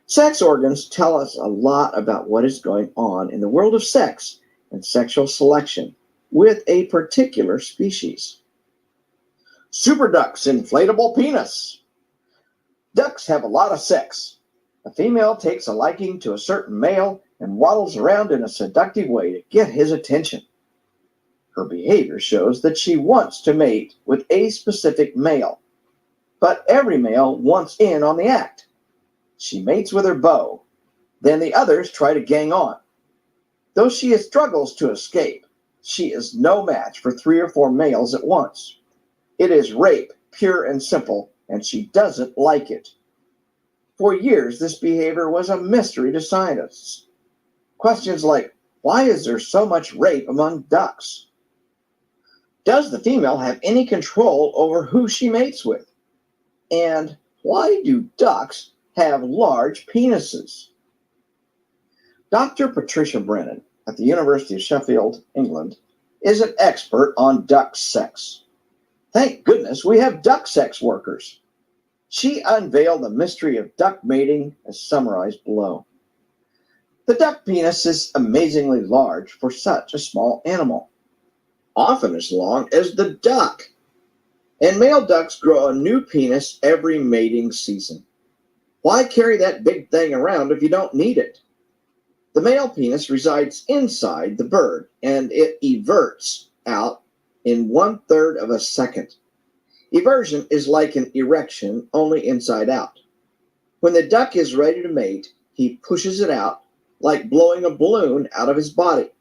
Sex organs tell us a lot about what is going on in the world of sex and sexual selection with a particular species. Super duck's inflatable penis. Ducks have a lot of sex. A female takes a liking to a certain male and waddles around in a seductive way to get his attention. Her behavior shows that she wants to mate with a specific male, but every male wants in on the act. She mates with her beau, then the others try to gang on. Though she struggles to escape, she is no match for 3 or 4 males at once. It is rape, pure and simple, and she doesn't like it. For years, this behavior was a mystery to scientists. Questions like, why is there so much rape among ducks? Does the female have any control over who she mates with? And why do ducks have large penises? Dr. Patricia Brennan at the University of Sheffield, England, is an expert on duck sex. Thank goodness we have duck sex workers. She unveiled the mystery of duck mating as summarized below. The duck penis is amazingly large for such a small animal, often as long as the duck. And male ducks grow a new penis every mating season. Why carry that big thing around if you don't need it? The male penis resides inside the bird and it everts out in 1/3 of a second. Eversion is like an erection, only inside out. When the duck is ready to mate, he pushes it out like blowing a balloon out of his body.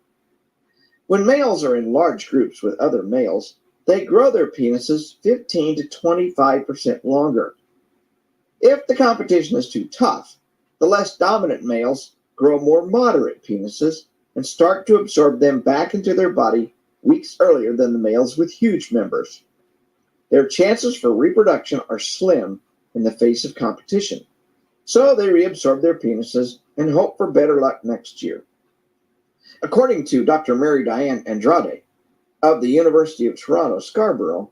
When males are in large groups with other males, they grow their penises 15 to 25% longer. If the competition is too tough, the less dominant males grow more moderate penises and start to absorb them back into their body weeks earlier than the males with huge members. Their chances for reproduction are slim in the face of competition, so they reabsorb their penises and hope for better luck next year. According to Dr. Mary Diane Andrade of the University of Toronto, Scarborough,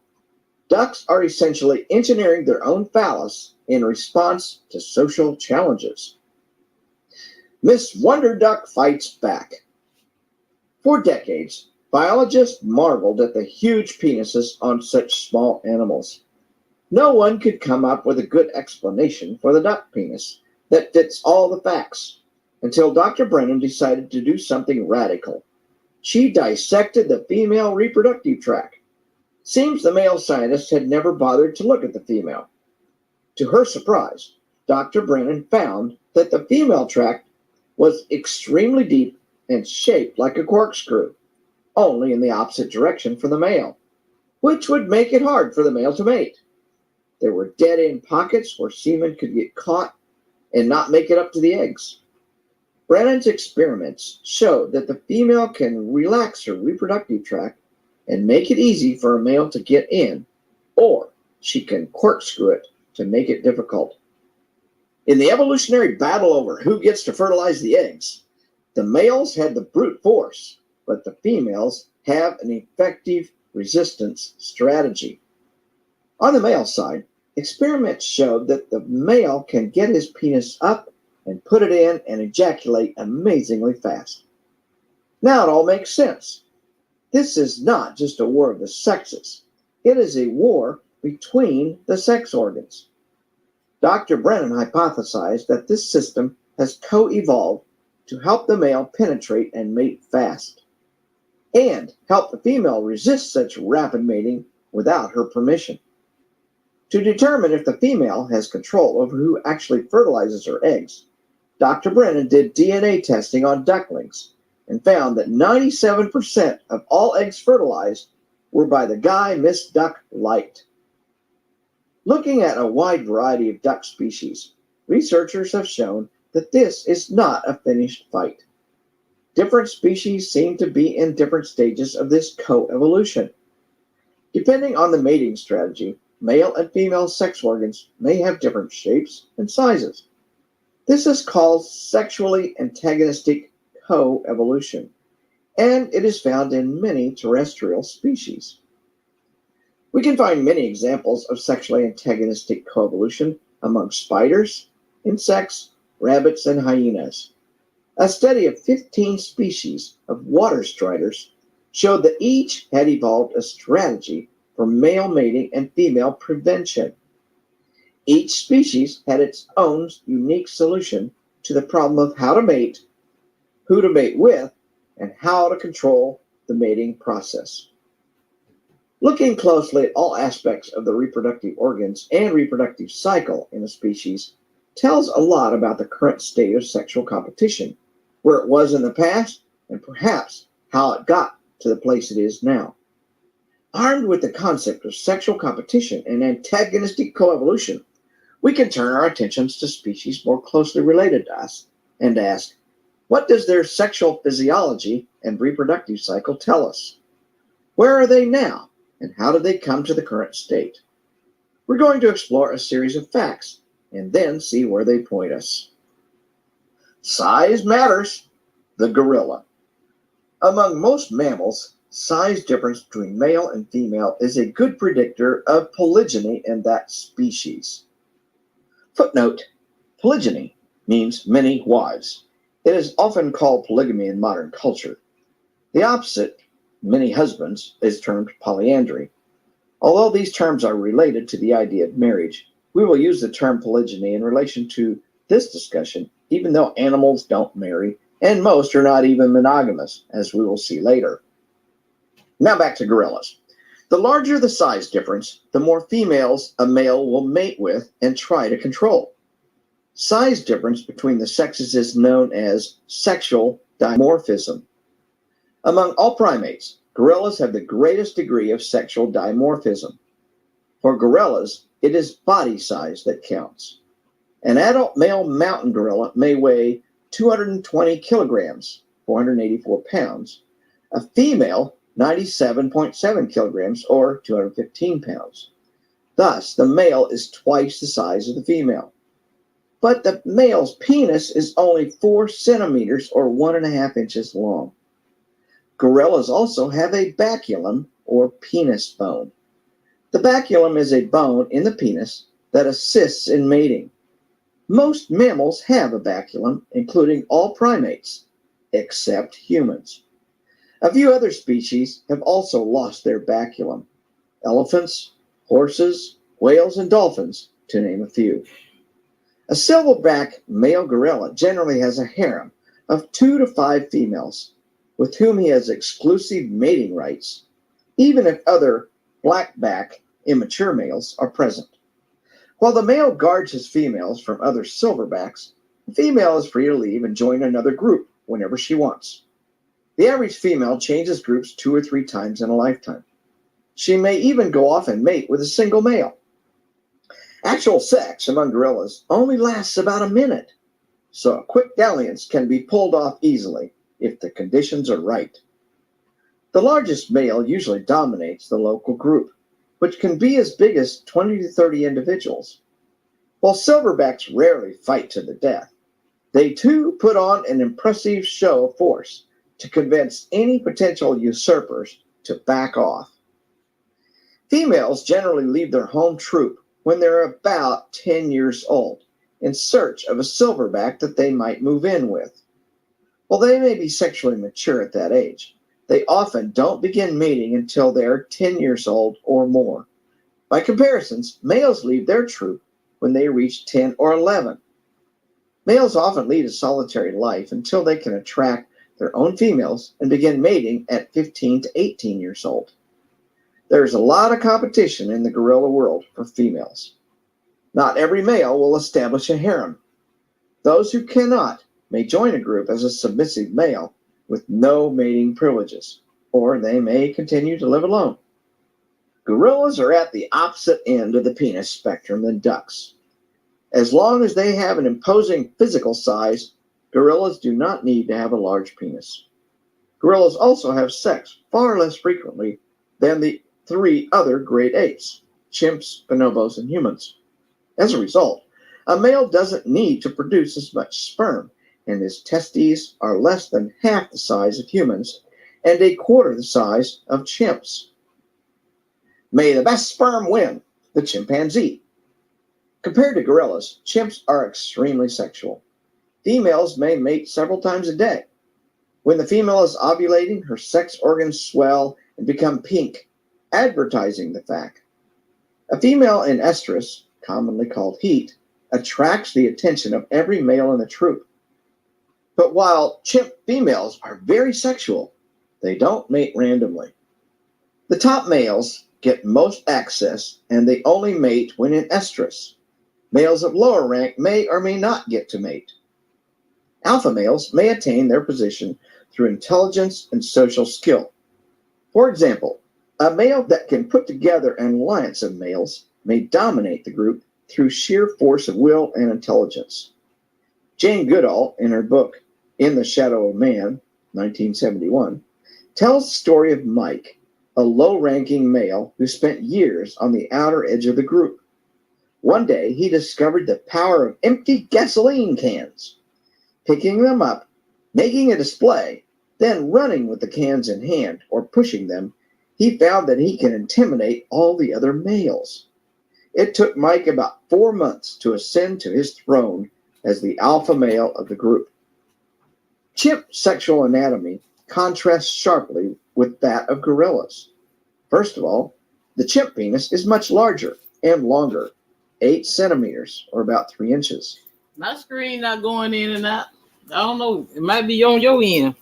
ducks are essentially engineering their own phallus in response to social challenges. Miss Wonder Duck fights back. For decades, biologists marveled at the huge penises on such small animals. No one could come up with a good explanation for the duck penis that fits all the facts until Dr. Brennan decided to do something radical. She dissected the female reproductive tract. Seems the male scientist had never bothered to look at the female. To her surprise, Dr. Brennan found that the female tract was extremely deep and shaped like a corkscrew, only in the opposite direction from the male, which would make it hard for the male to mate. There were dead-end pockets where semen could get caught and not make it up to the eggs. Brennan's experiments showed that the female can relax her reproductive tract and make it easy for a male to get in, or she can corkscrew it to make it difficult. In the evolutionary battle over who gets to fertilize the eggs, the males had the brute force, but the females have an effective resistance strategy. On the male side, experiments showed that the male can get his penis up and put it in and ejaculate amazingly fast. Now it all makes sense. This is not just a war of the sexes. It is a war between the sex organs. Dr. Brennan hypothesized that this system has co-evolved to help the male penetrate and mate fast, and help the female resist such rapid mating without her permission. To determine if the female has control over who actually fertilizes her eggs, Dr. Brennan did DNA testing on ducklings and found that 97% of all eggs fertilized were by the guy Miss Duck liked. Looking at a wide variety of duck species, researchers have shown that this is not a finished fight. Different species seem to be in different stages of this co-evolution. Depending on the mating strategy, male and female sex organs may have different shapes and sizes. This is called sexually antagonistic co-evolution, and it is found in many terrestrial species. We can find many examples of sexually antagonistic coevolution among spiders, insects, rabbits, and hyenas. A study of 15 species of water striders showed that each had evolved a strategy for male mating and female prevention. Each species had its own unique solution to the problem of how to mate, who to mate with, and how to control the mating process. Looking closely at all aspects of the reproductive organs and reproductive cycle in a species tells a lot about the current state of sexual competition, where it was in the past, and perhaps how it got to the place it is now. Armed with the concept of sexual competition and antagonistic coevolution, we can turn our attentions to species more closely related to us and ask, what does their sexual physiology and reproductive cycle tell us? Where are they now, and how did they come to the current state? We're going to explore a series of facts and then see where they point us. Size matters. The gorilla. Among most mammals, size difference between male and female is a good predictor of polygyny in that species. Footnote: polygyny means many wives. It is often called polygamy in modern culture. The opposite, many husbands, is termed polyandry. Although these terms are related to the idea of marriage, we will use the term polygyny in relation to this discussion, even though animals don't marry and most are not even monogamous, as we will see later. Now back to gorillas. The larger the size difference, the more females a male will mate with and try to control. Size difference between the sexes is known as sexual dimorphism. Among all primates, gorillas have the greatest degree of sexual dimorphism. For gorillas, it is body size that counts. An adult male mountain gorilla may weigh 220 kilograms, 484 pounds. A female, 97.7 kilograms, or 215 pounds. Thus, the male is twice the size of the female. But the male's penis is only 4 centimeters, or 1.5 inches long. Gorillas also have a baculum, or penis bone. The baculum is a bone in the penis that assists in mating. Most mammals have a baculum, including all primates, except humans. A few other species have also lost their baculum. Elephants, horses, whales, and dolphins, to name a few. A silverback male gorilla generally has a harem of 2 to 5 females, with whom he has exclusive mating rights, even if other blackback immature males are present. While the male guards his females from other silverbacks, the female is free to leave and join another group whenever she wants. The average female changes groups 2 or 3 times in a lifetime. She may even go off and mate with a single male. Actual sex among gorillas only lasts about a minute, so a quick dalliance can be pulled off easily if the conditions are right. The largest male usually dominates the local group, which can be as big as 20 to 30 individuals. While silverbacks rarely fight to the death, they too put on an impressive show of force to convince any potential usurpers to back off. Females generally leave their home troop when they're about 10 years old in search of a silverback that they might move in with. While they may be sexually mature at that age, they often don't begin mating until they're 10 years old or more. By comparisons, males leave their troop when they reach 10 or 11. Males often lead a solitary life until they can attract their own females and begin mating at 15 to 18 years old. There's a lot of competition in the gorilla world for females. Not every male will establish a harem. Those who cannot may join a group as a submissive male with no mating privileges, or they may continue to live alone. Gorillas are at the opposite end of the penis spectrum than ducks. As long as they have an imposing physical size, gorillas do not need to have a large penis. Gorillas also have sex far less frequently than the 3 other great apes, chimps, bonobos, and humans. As a result, a male doesn't need to produce as much sperm, and his testes are less than half the size of humans and a quarter the size of chimps. May the best sperm win, the chimpanzee. Compared to gorillas, chimps are extremely sexual. Females may mate several times a day. When the female is ovulating, her sex organs swell and become pink, advertising the fact. A female in estrus, commonly called heat, attracts the attention of every male in the troop. But while chimp females are very sexual, they don't mate randomly. The top males get most access, and they only mate when in estrus. Males of lower rank may or may not get to mate. Alpha males may attain their position through intelligence and social skill. For example, a male that can put together an alliance of males may dominate the group through sheer force of will and intelligence. Jane Goodall, in her book In the Shadow of Man, 1971, tells the story of Mike, a low-ranking male who spent years on the outer edge of the group. One day, he discovered the power of empty gasoline cans. Picking them up, making a display, then running with the cans in hand or pushing them, he found that he can intimidate all the other males. It took Mike about 4 months to ascend to his throne as the alpha male of the group. Chimp sexual anatomy contrasts sharply with that of gorillas. First of all, the chimp penis is much larger and longer, 8 centimeters or about 3 inches. My screen not going in and out. I don't know. It might be on your end.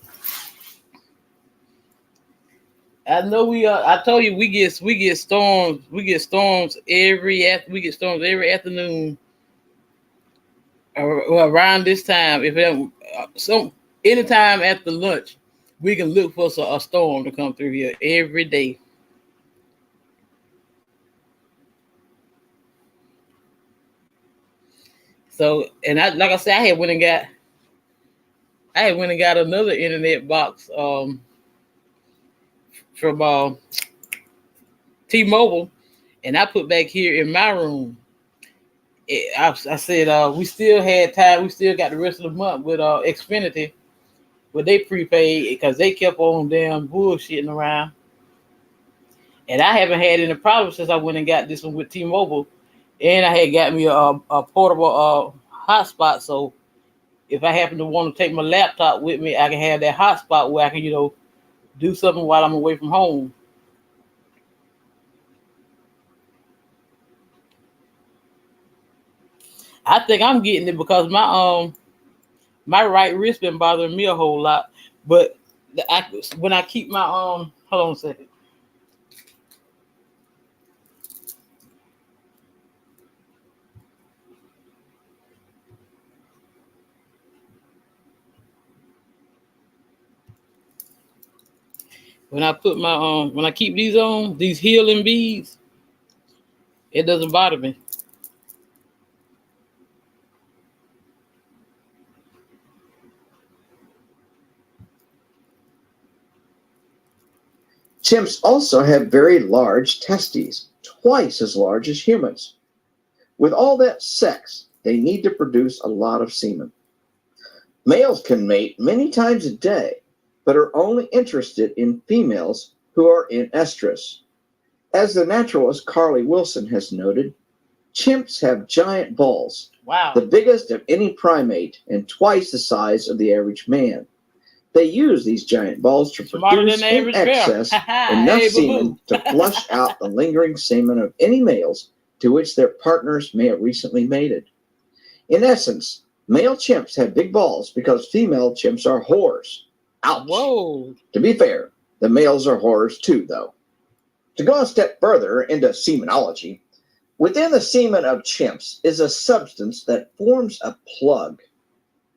I know I told you we get storms. We get storms every afternoon around this time. If it, some anytime after lunch, we can look for a storm to come through here every day. So, and I like I said, I had went and got another internet box from T-Mobile, and I put back here in my room. I said we still had time. We still got the rest of the month with Xfinity, but they prepaid because they kept on damn bullshitting around. And I haven't had any problems since I went and got this one with T-Mobile, and I had got me a portable hotspot. So if I happen to want to take my laptop with me, I can have that hotspot where I can do something while I'm away from home. I think I'm getting it because my right wrist been bothering me a whole lot. But when I keep my hold on a second. When I keep these on these healing beads, it doesn't bother me. Chimps also have very large testes, twice as large as humans. With all that sex, they need to produce a lot of semen. Males can mate many times a day, but are only interested in females who are in estrus. As the naturalist Carly Wilson has noted, chimps have giant balls, the Wow. biggest of any primate and twice the size of the average man. They use these giant balls to Smarter than produce the in average bear. excess enough Hey, boo semen boo. to flush out the lingering semen of any males to which their partners may have recently mated. In essence, male chimps have big balls because female chimps are whores. Ouch! Whoa. To be fair, the males are whores too, though. To go a step further into semenology, within the semen of chimps is a substance that forms a plug.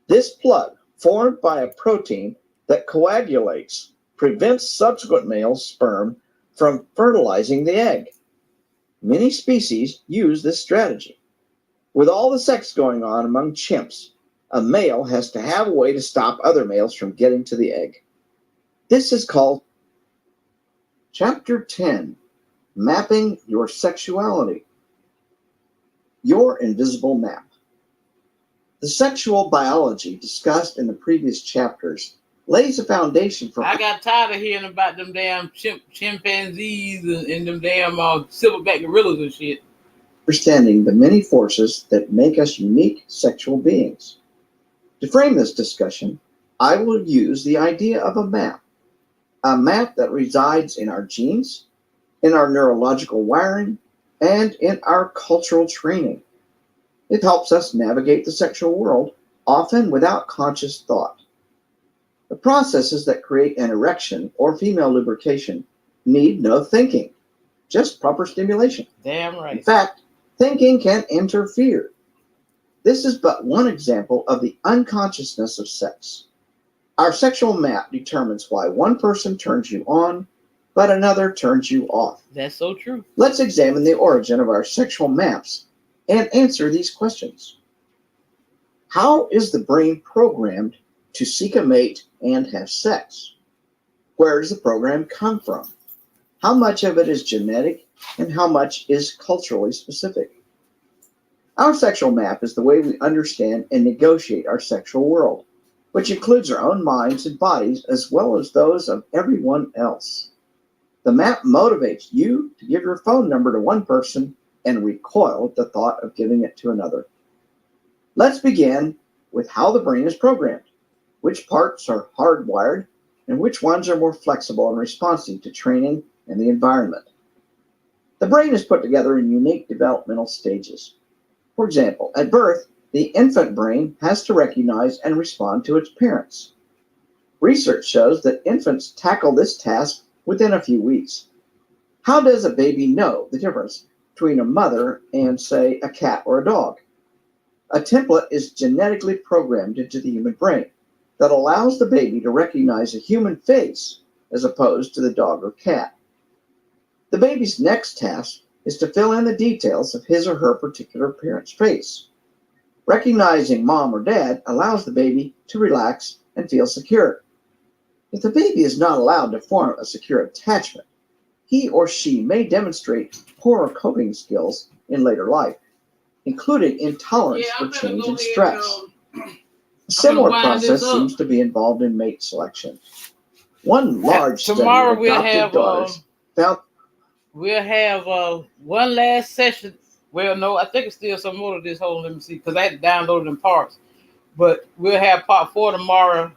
This plug, formed by a protein that coagulates, prevents subsequent male sperm from fertilizing the egg. Many species use this strategy. With all the sex going on among chimps, a male has to have a way to stop other males from getting to the egg. This is called Chapter 10, Mapping Your Sexuality. Your Invisible Map. The sexual biology discussed in the previous chapters lays a foundation for I got tired of hearing about them damn chimpanzees and them damn silverback gorillas and shit. understanding the many forces that make us unique sexual beings. To frame this discussion, I will use the idea of a map that resides in our genes, in our neurological wiring, and in our cultural training. It helps us navigate the sexual world, often without conscious thought. The processes that create an erection or female lubrication need no thinking, just proper stimulation. Damn In right. fact, thinking can interfere. This is but one example of the unconsciousness of sex. Our sexual map determines why one person turns you on, but another turns you off. That's so true. Let's examine the origin of our sexual maps and answer these questions. How is the brain programmed to seek a mate and have sex? Where does the program come from? How much of it is genetic and how much is culturally specific? Our sexual map is the way we understand and negotiate our sexual world, which includes our own minds and bodies as well as those of everyone else. The map motivates you to give your phone number to one person and recoil at the thought of giving it to another. Let's begin with how the brain is programmed, which parts are hardwired, and which ones are more flexible and responsive to training and the environment. The brain is put together in unique developmental stages. For example, at birth, The infant brain has to recognize and respond to its parents. Research shows that infants tackle this task within a few weeks. How does a baby know the difference between a mother and, say, a cat or a dog? A template is genetically programmed into the human brain that allows the baby to recognize a human face as opposed to the dog or cat. The baby's next task is to fill in the details of his or her particular parent's face. Recognizing mom or dad allows the baby to relax and feel secure. If the baby is not allowed to form a secure attachment, he or she may demonstrate poorer coping skills in later life, including intolerance for change and stress. A similar process seems to be involved in mate selection. One large study Tomorrow of adopted daughters found. we'll have one last session. Well, no, I think it's still some more of this whole. Let me see, because I had to download it in parts. But we'll have part 4 tomorrow,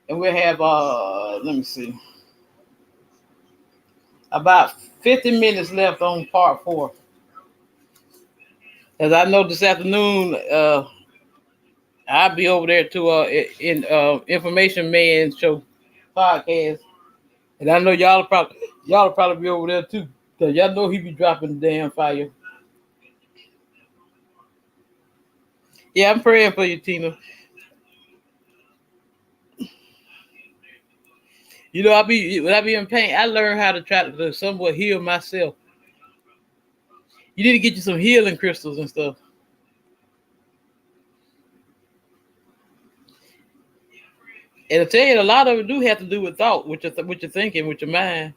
and we'll have let me see, about 50 minutes left on part 4. As I know this afternoon, I'll be over there to in Information Man Show podcast, and I know y'all probably be over there too, cause y'all know he be dropping the damn fire. Yeah, I'm praying for you, Tina. You know, when I be in pain, I learned how to try to somewhat heal myself. You need to get you some healing crystals and stuff. And I tell you, a lot of it do have to do with thought, with your thinking, with your mind.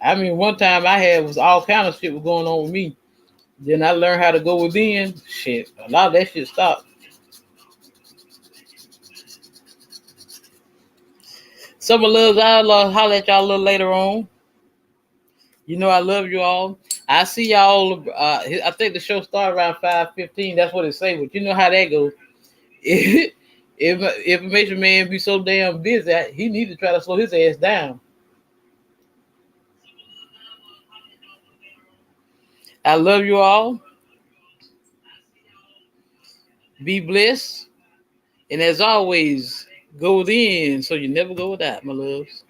I mean, one time I had was all kind of shit was going on with me. Then I learned how to go within. Shit, a lot of that shit stopped. Some of loves, I'll holler at y'all a little later on. You know I love you all. I see y'all. I think the show started around 5:15. That's what it say. But you know how that goes. If Information Man be so damn busy, he need to try to slow his ass down. I love you all. Be blessed. And as always, go within so you never go without, my loves.